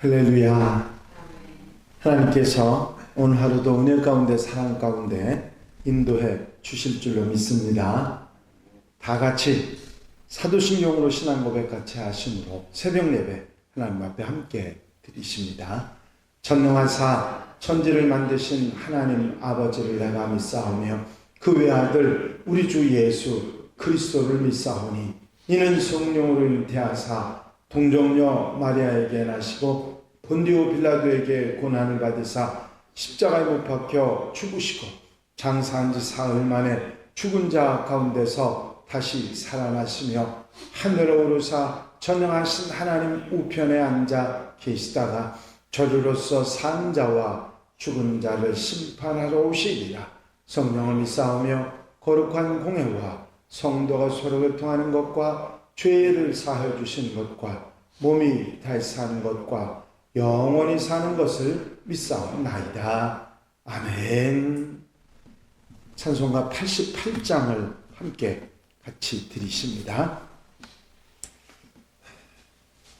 할렐루야. 하나님께서 오늘 하루도 은혜 가운데 사랑 가운데 인도해 주실 줄로 믿습니다. 다 같이 사도신경으로 신앙 고백 같이 하심으로 새벽 예배 하나님 앞에 함께 드리십니다. 전능하사 천지를 만드신 하나님 아버지를 내가 믿사오며 그 외아들 우리 주 예수 그리스도를 믿사오니 이는 성령으로 잉태하사 동정녀 마리아에게 나시고 본디오 빌라도에게 고난을 받으사 십자가에 못 박혀 죽으시고 장사한 지 사흘 만에 죽은 자 가운데서 다시 살아나시며 하늘로 오르사 전능하신 하나님 우편에 앉아 계시다가 저주로서 산 자와 죽은 자를 심판하러 오시리라. 성령을 믿사오며 거룩한 공회와 성도가 서로 교통하는 것과 죄를 사하여 주시는 것과 몸이 다시 사는 것과 영원히 사는 것을 믿사옵나이다. 아멘. 찬송가 88장을 함께 같이 드리십니다.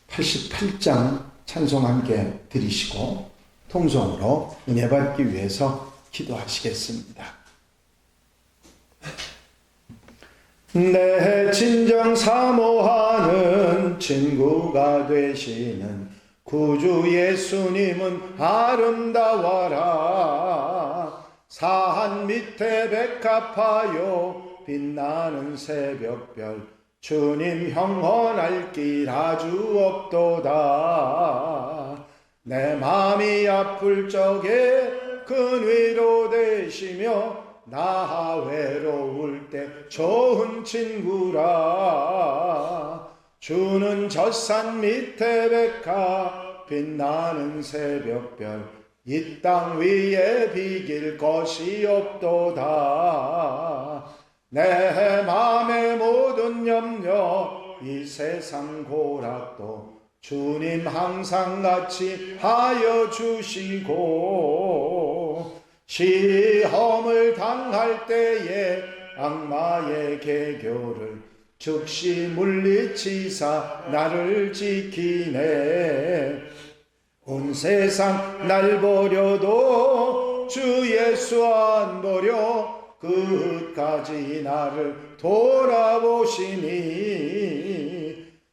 88장 찬송 함께 드리시고 통성으로 은혜 받기 위해서 기도하시겠습니다. 내 진정 사모하는 친구가 되시는 구주 예수님은 아름다워라. 산 밑에 백합하여 빛나는 새벽별 주님 형언할 길 아주 없도다. 내 마음이 아플 적에 큰 위로 되시며 나 외로울 때 좋은 친구라. 주는 젖산 밑에 백합 빛나는 새벽별 이 땅 위에 비길 것이 없도다. 내 맘의 모든 염려 이 세상 고락도 주님 항상 같이 하여 주시고 시험을 당할 때에 악마의 계교를 즉시 물리치사 나를 지키네. 온 세상 날 버려도 주 예수 안 버려 끝까지 나를 돌아보시니.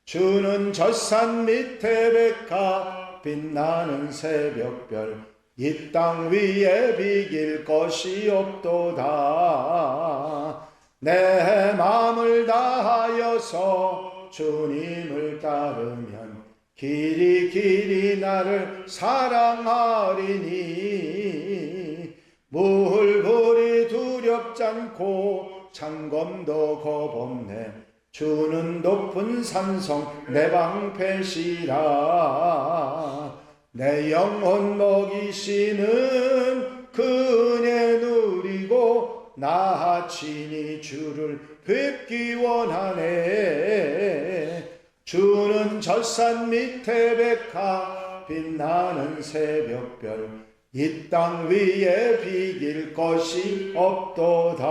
주는 젖산 밑에 백합 빛나는 새벽별 이 땅 위에 비길 것이 없도다. 내 마음을 다하여서 주님을 따르면 길이 나를 사랑하리니. 물불이 두렵지 않고 창검도 겁없네. 주는 높은 산성 내 방패시라. 내 영혼 먹이시는 그 은혜 누리고 나 친히 주를 뵙기 원하네. 주는 젖산 밑에 백합 빛나는 새벽별 이 땅 위에 비길 것이 없도다.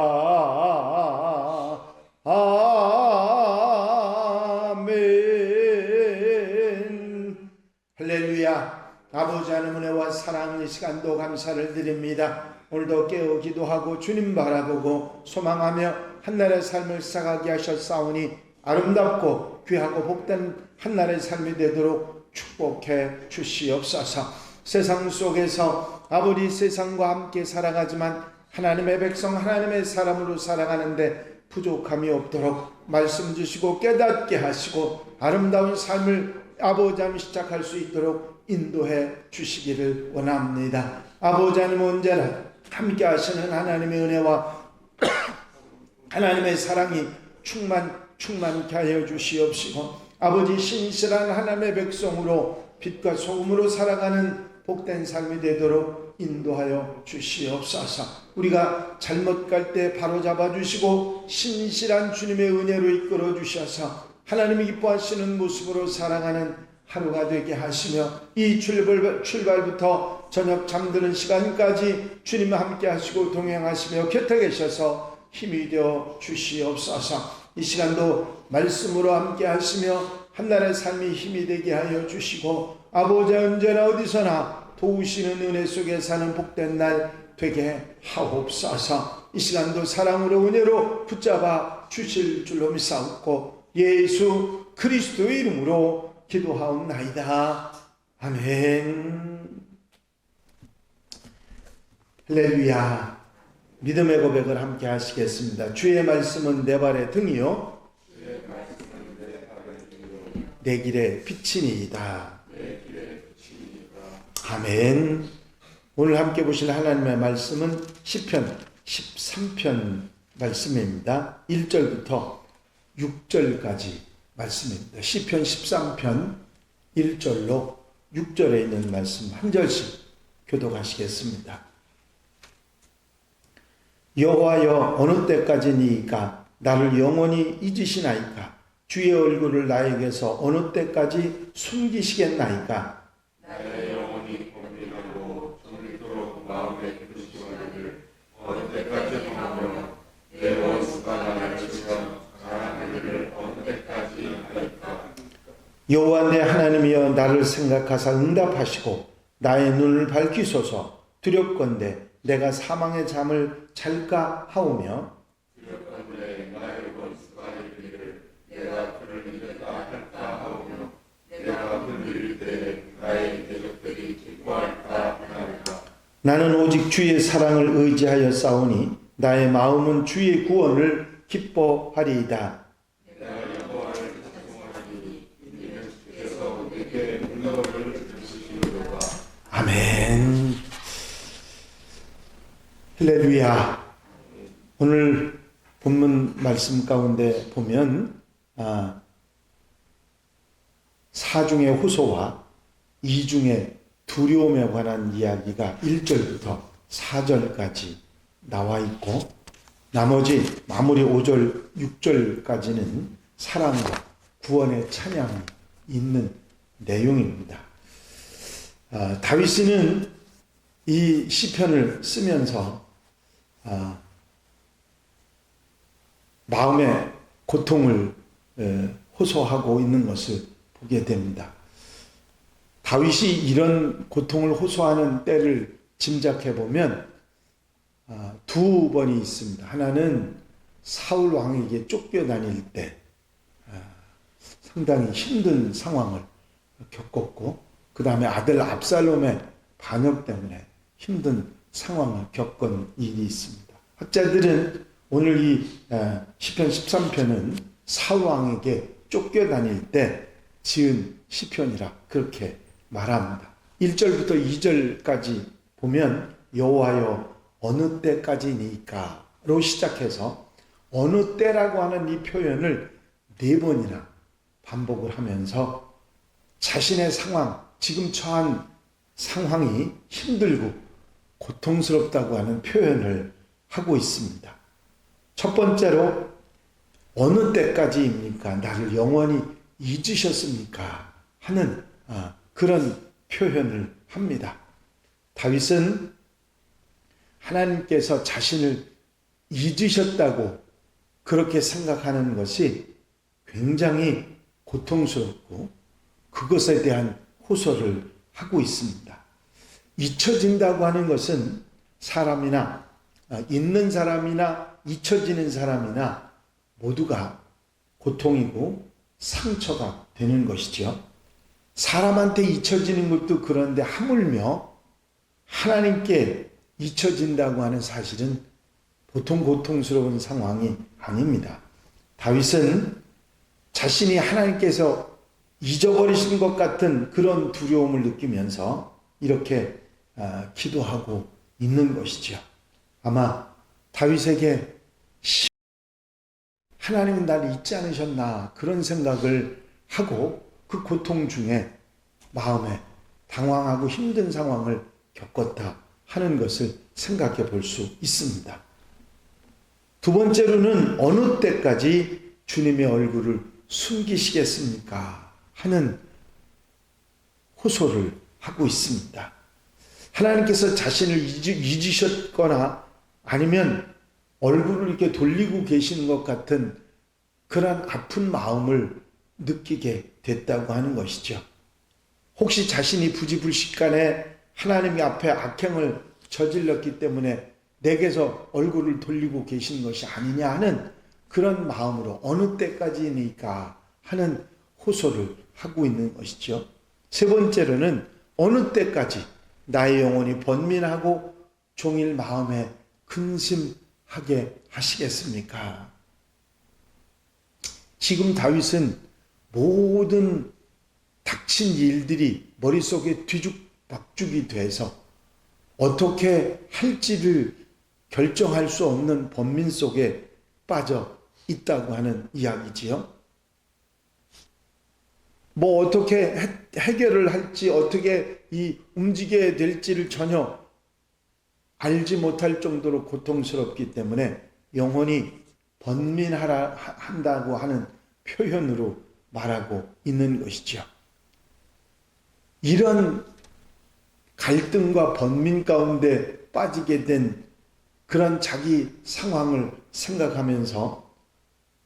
아멘. 할렐루야. 아버지 하나님 은혜와 사랑 이 시간도 감사를 드립니다. 오늘도 깨어 기도하고 주님 바라보고 소망하며 한날의 삶을 살아가게 하셨사오니 아름답고 귀하고 복된 한날의 삶이 되도록 축복해 주시옵소서. 세상 속에서 아무리 세상과 함께 살아가지만 하나님의 백성 하나님의 사람으로 살아가는데 부족함이 없도록 말씀 주시고 깨닫게 하시고 아름다운 삶을 아버지 하나님 시작할 수 있도록 인도해 주시기를 원합니다. 아버지 하나님 언제나 함께 하시는 하나님의 은혜와 하나님의 사랑이 충만케 하여 주시옵시고 아버지 신실한 하나님의 백성으로 빛과 소금으로 살아가는 복된 삶이 되도록 인도하여 주시옵소서. 우리가 잘못 갈 때 바로 잡아주시고 신실한 주님의 은혜로 이끌어 주셔서 하나님이 기뻐하시는 모습으로 살아가는 하루가 되게 하시며 이 출발부터 저녁 잠드는 시간까지 주님과 함께 하시고 동행하시며 곁에 계셔서 힘이 되어 주시옵소서. 이 시간도 말씀으로 함께 하시며 한날의 삶이 힘이 되게 하여 주시고 아버지 언제나 어디서나 도우시는 은혜 속에 사는 복된 날 되게 하옵소서. 이 시간도 사랑으로 은혜로 붙잡아 주실 줄로 믿사옵고 예수 그리스도의 이름으로 기도하옵나이다. 아멘. 할렐루야. 믿음의 고백을 함께 하시겠습니다. 주의 말씀은 내 발의 등이요 내 길의 빛이니이다. 아멘. 오늘 함께 보실 하나님의 말씀은 시편 13편 말씀입니다. 1절부터 6절까지 말씀입니다. 시편 13편 1절로 6절에 있는 말씀 한 절씩 교독하시겠습니다. 여호와여 어느 때까지니이까 나를 영원히 잊으시나이까 주의 얼굴을 나에게서 어느 때까지 숨기시겠나이까 나의 영혼이 고민하고 정리토록 마음에 두시거니를 어느 때까지 하며 내 원수가 나를 치며 강한 일을 어느 때까지 하리까. 여호와 내 하나님이여 나를 생각하사 응답하시고 나의 눈을 밝히소서. 두렵건대 내가 사망의 잠을 잘까 하오며 두렵건대 나의 원수가 이르기를 내가 그를 이겼다 할까 하오며 내가 그를 이길 때 나의 대적들이 기뻐할까 하나이까. 나는 오직 주의 사랑을 의지하여 싸우니 나의 마음은 주의 구원을 기뻐하리이다. 내가 여호와를 찬송하니 이는 주께서 내게 능력을 주시리로다. 아멘. 할렐루야. 오늘 본문 말씀 가운데 보면 사중의 호소와 이중의 두려움에 관한 이야기가 1절부터 4절까지 나와 있고 나머지 마무리 5절, 6절까지는 사랑과 구원의 찬양이 있는 내용입니다. 다윗은 이 시편을 쓰면서 마음의 고통을 호소하고 있는 것을 보게 됩니다. 다윗이 이런 고통을 호소하는 때를 짐작해 보면 두 번이 있습니다. 하나는 사울 왕에게 쫓겨다닐 때 상당히 힘든 상황을 겪었고 그 다음에 아들 압살롬의 반역 때문에 힘든 상황을 겪은 일이 있습니다. 학자들은 오늘 이 시편 13편은 사울 왕에게 쫓겨다닐 때 지은 시편이라 그렇게 말합니다. 1절부터 2절까지 보면 여호와여 어느 때까지니까로 시작해서 어느 때라고 하는 이 표현을 4번이나 반복을 하면서 자신의 상황, 지금 처한 상황이 힘들고 고통스럽다고 하는 표현을 하고 있습니다. 첫 번째로 어느 때까지입니까? 나를 영원히 잊으셨습니까? 하는 그런 표현을 합니다. 다윗은 하나님께서 자신을 잊으셨다고 그렇게 생각하는 것이 굉장히 고통스럽고 그것에 대한 호소를 하고 있습니다. 잊혀진다고 하는 것은 사람이나 있는 사람이나 잊혀지는 사람이나 모두가 고통이고 상처가 되는 것이죠. 사람한테 잊혀지는 것도 그런데 하물며 하나님께 잊혀진다고 하는 사실은 보통 고통스러운 상황이 아닙니다. 다윗은 자신이 하나님께서 잊어버리신 것 같은 그런 두려움을 느끼면서 이렇게 기도하고 있는 것이죠. 아마 다윗에게 하나님은 나를 잊지 않으셨나 그런 생각을 하고 그 고통 중에 마음에 당황하고 힘든 상황을 겪었다 하는 것을 생각해 볼 수 있습니다. 두 번째로는 어느 때까지 주님의 얼굴을 숨기시겠습니까? 하는 호소를 하고 있습니다. 하나님께서 자신을 잊으셨거나 아니면 얼굴을 이렇게 돌리고 계시는 것 같은 그런 아픈 마음을 느끼게 됐다고 하는 것이죠. 혹시 자신이 부지불식간에 하나님 앞에 악행을 저질렀기 때문에 내게서 얼굴을 돌리고 계신 것이 아니냐 하는 그런 마음으로 어느 때까지니까 하는 호소를 하고 있는 것이죠. 세 번째로는 어느 때까지 나의 영혼이 번민하고 종일 마음에 근심하게 하시겠습니까? 지금 다윗은 모든 닥친 일들이 머릿속에 뒤죽박죽이 돼서 어떻게 할지를 결정할 수 없는 번민 속에 빠져 있다고 하는 이야기지요. 뭐 어떻게 해결을 할지, 어떻게 움직여야 될지를 전혀 알지 못할 정도로 고통스럽기 때문에 영혼이 번민한다고 하는 표현으로 말하고 있는 것이죠. 이런 갈등과 번민 가운데 빠지게 된 그런 자기 상황을 생각하면서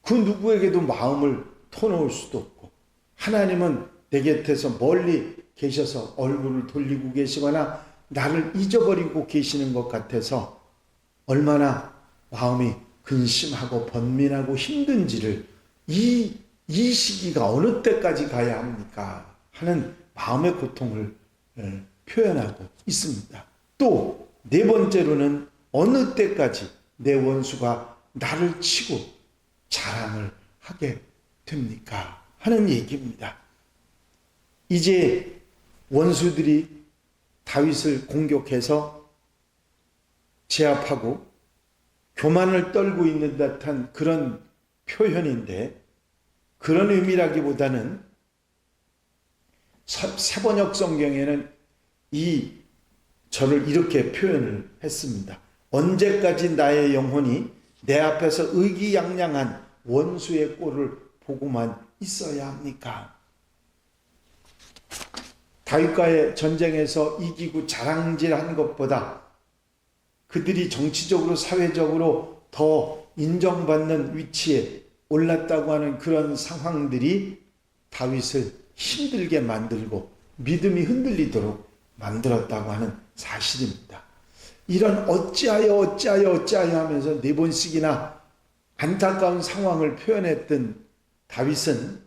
그 누구에게도 마음을 터놓을 수도 없고, 하나님은 내 곁에서 멀리 계셔서 얼굴을 돌리고 계시거나 나를 잊어버리고 계시는 것 같아서 얼마나 마음이 근심하고 번민하고 힘든지를 이 시기가 어느 때까지 가야 합니까? 하는 마음의 고통을 표현하고 있습니다. 또 네 번째로는 어느 때까지 내 원수가 나를 치고 자랑을 하게 됩니까? 하는 얘기입니다. 이제 원수들이 다윗을 공격해서 제압하고 교만을 떨고 있는 듯한 그런 표현인데, 그런 의미라기보다는 세번역 성경에는 저를 이렇게 표현을 했습니다. 언제까지 나의 영혼이 내 앞에서 의기양양한 원수의 꼴을 보고만 있어야 합니까? 다윗과의 전쟁에서 이기고 자랑질한 것보다 그들이 정치적으로 사회적으로 더 인정받는 위치에 올랐다고 하는 그런 상황들이 다윗을 힘들게 만들고 믿음이 흔들리도록 만들었다고 하는 사실입니다. 이런 어찌하여 하면서 네 번씩이나 안타까운 상황을 표현했던 다윗은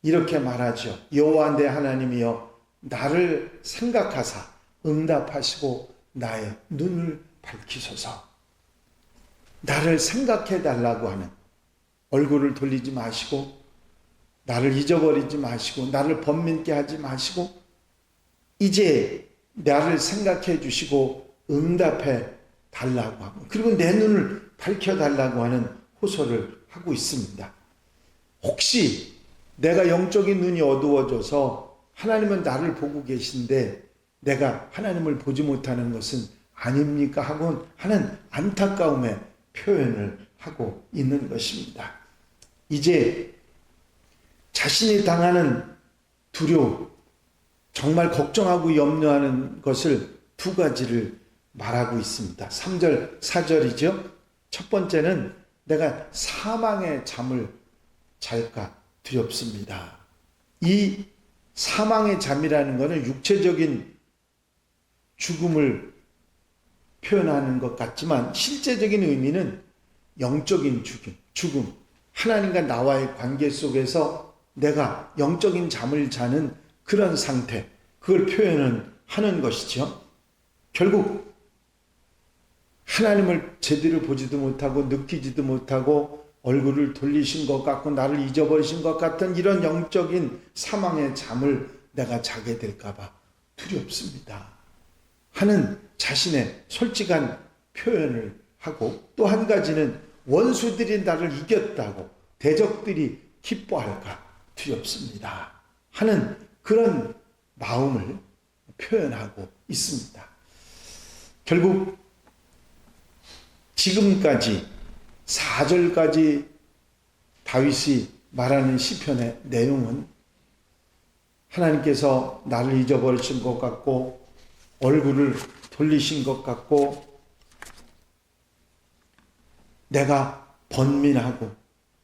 이렇게 말하죠. 여호와 내 하나님이여 나를 생각하사 응답하시고 나의 눈을 밝히소서. 나를 생각해 달라고 하는, 얼굴을 돌리지 마시고 나를 잊어버리지 마시고 나를 번민케 하지 마시고 이제 나를 생각해 주시고 응답해 달라고 하고, 그리고 내 눈을 밝혀 달라고 하는 호소를 하고 있습니다. 혹시 내가 영적인 눈이 어두워져서 하나님은 나를 보고 계신데 내가 하나님을 보지 못하는 것은 아닙니까? 하고 하는 안타까움의 표현을 하고 있는 것입니다. 이제 자신이 당하는 두려움, 정말 걱정하고 염려하는 것을 두 가지를 말하고 있습니다. 3절, 4절이죠. 첫 번째는 내가 사망의 잠을 잘까 두렵습니다. 이 사망의 잠이라는 것은 육체적인 죽음을 표현하는 것 같지만 실제적인 의미는 영적인 죽음, 하나님과 나와의 관계 속에서 내가 영적인 잠을 자는 그런 상태, 그걸 표현을 하는 것이죠. 결국 하나님을 제대로 보지도 못하고 느끼지도 못하고 얼굴을 돌리신 것 같고 나를 잊어버리신 것 같은 이런 영적인 사망의 잠을 내가 자게 될까 봐 두렵습니다 하는 자신의 솔직한 표현을 하고, 또 한 가지는 원수들이 나를 이겼다고 대적들이 기뻐할까 두렵습니다 하는 그런 마음을 표현하고 있습니다. 결국 지금까지 4절까지 다윗이 말하는 시편의 내용은 하나님께서 나를 잊어버리신 것 같고 얼굴을 돌리신 것 같고 내가 번민하고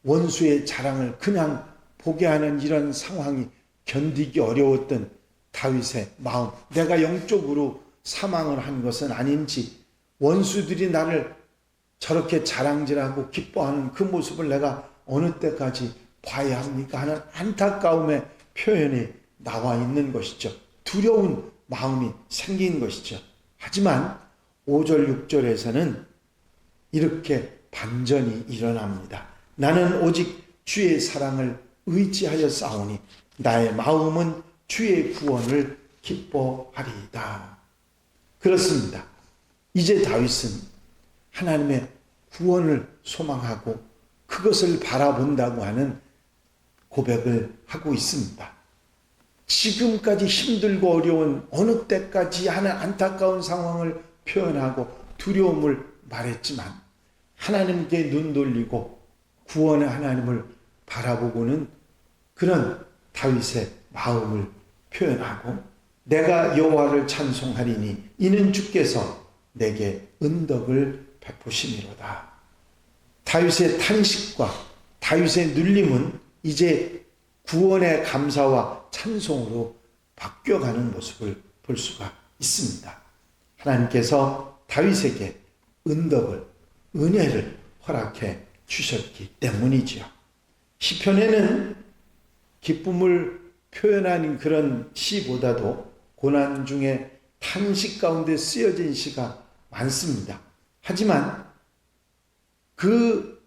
원수의 자랑을 그냥 보게 하는 이런 상황이 견디기 어려웠던 다윗의 마음, 내가 영적으로 사망을 한 것은 아닌지, 원수들이 나를 저렇게 자랑질하고 기뻐하는 그 모습을 내가 어느 때까지 봐야 합니까 하는 안타까움의 표현이 나와 있는 것이죠. 두려운 마음이 생긴 것이죠. 하지만 5절 6절에서는 이렇게 반전이 일어납니다. 나는 오직 주의 사랑을 의지하여 싸우니 나의 마음은 주의 구원을 기뻐하리이다. 그렇습니다. 이제 다윗은 하나님의 구원을 소망하고 그것을 바라본다고 하는 고백을 하고 있습니다. 지금까지 힘들고 어려운 어느 때까지 하는 안타까운 상황을 표현하고 두려움을 말했지만 하나님께 눈 돌리고 구원의 하나님을 바라보고는 그런 다윗의 마음을 표현하고 내가 여호와를 찬송하리니 이는 주께서 내게 은덕을 베푸심이로다. 다윗의 탄식과 다윗의 눌림은 이제 구원의 감사와 찬송으로 바뀌어가는 모습을 볼 수가 있습니다. 하나님께서 다윗에게 은덕을, 은혜를 허락해 주셨기 때문이지요. 시편에는 기쁨을 표현하는 그런 시보다도 고난 중에 탄식 가운데 쓰여진 시가 많습니다. 하지만 그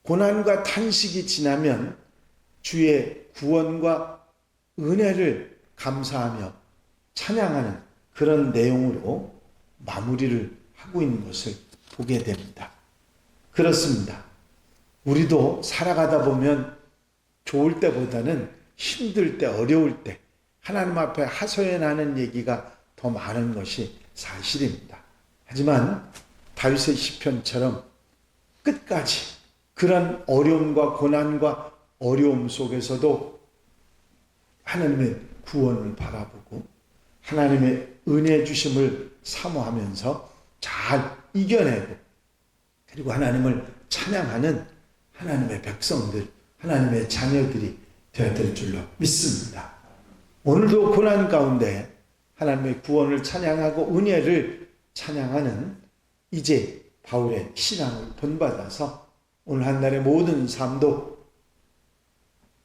고난과 탄식이 지나면 주의 구원과 은혜를 감사하며 찬양하는 그런 내용으로 마무리를 하고 있는 것을 보게 됩니다. 그렇습니다. 우리도 살아가다 보면 좋을 때보다는 힘들 때, 어려울 때 하나님 앞에 하소연하는 얘기가 더 많은 것이 사실입니다. 하지만 다윗의 시편처럼 끝까지 그런 어려움과 고난과 어려움 속에서도 하나님의 구원을 바라보고 하나님의 은혜 주심을 사모하면서 잘 이겨내고 그리고 하나님을 찬양하는 하나님의 백성들, 하나님의 자녀들이 되어야 될 줄로 믿습니다. 오늘도 고난 가운데 하나님의 구원을 찬양하고 은혜를 찬양하는 이제 바울의 신앙을 본받아서 오늘 한날의 모든 삶도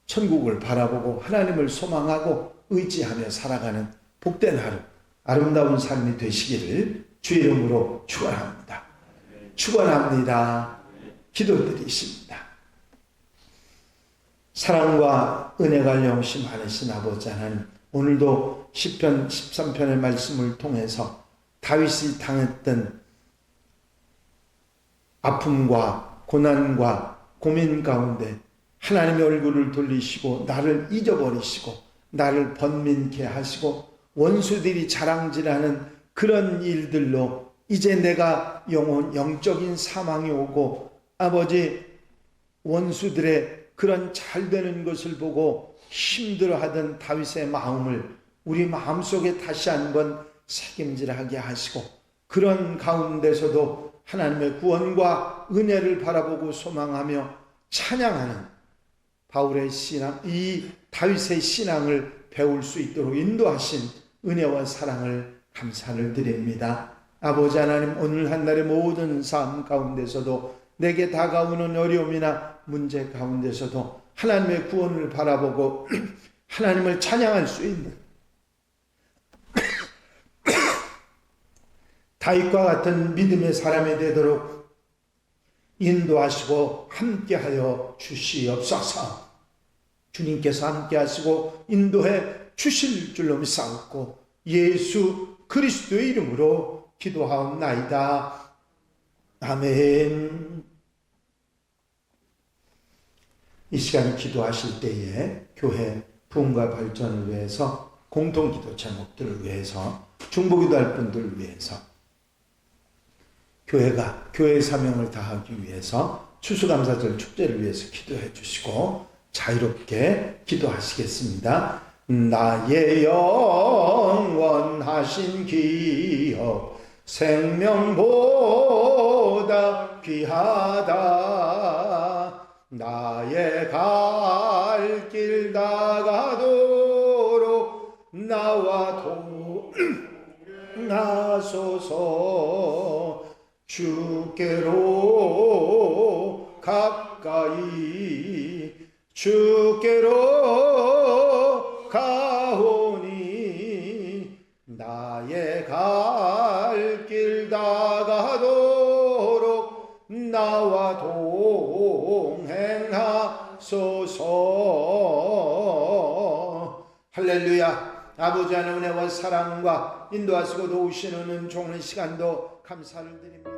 천국을 바라보고 하나님을 소망하고 의지하며 살아가는 복된 하루, 아름다운 삶이 되시기를 주의 이름으로 축원합니다. 축원합니다. 기도드리십니다. 사랑과 은혜가 영시 많으신 아버지 하나님, 오늘도 시편 13편의 말씀을 통해서 다윗이 당했던 아픔과 고난과 고민 가운데 하나님의 얼굴을 돌리시고 나를 잊어버리시고 나를 번민케 하시고 원수들이 자랑질하는 그런 일들로 이제 내가 영적인 사망이 오고 아버지 원수들의 그런 잘되는 것을 보고 힘들어하던 다윗의 마음을 우리 마음속에 다시 한번 새김질하게 하시고 그런 가운데서도 하나님의 구원과 은혜를 바라보고 소망하며 찬양하는 바울의 신앙, 이 다윗의 신앙을 배울 수 있도록 인도하신 은혜와 사랑을 감사를 드립니다. 아버지 하나님, 오늘 한날의 모든 삶 가운데서도 내게 다가오는 어려움이나 문제 가운데서도 하나님의 구원을 바라보고 하나님을 찬양할 수 있는 다윗과 같은 믿음의 사람이 되도록 인도하시고 함께하여 주시옵소서. 주님께서 함께하시고 인도해 주실 줄로 믿사옵고 예수 그리스도의 이름으로 기도하옵나이다. 아멘. 이 시간 기도하실 때에 교회 부흥과 발전을 위해서 공동기도 제목들을 위해서 중보기도할 분들을 위해서 교회가 교회의 사명을 다하기 위해서 추수감사절 축제를 위해서 기도해 주시고 자유롭게 기도하시겠습니다. 나의 영원하신 기업 생명보다 귀하다. 나의 갈 길 다가도록 나와 동행하소서. 주께로 가까이 주께로 가오니 나의 갈 길 다가도록 나와 동행하소서. 할렐루야. 아버지 하나님의 은혜와 사랑과 인도하시고 도우시는 종의 시간도 감사를 드립니다.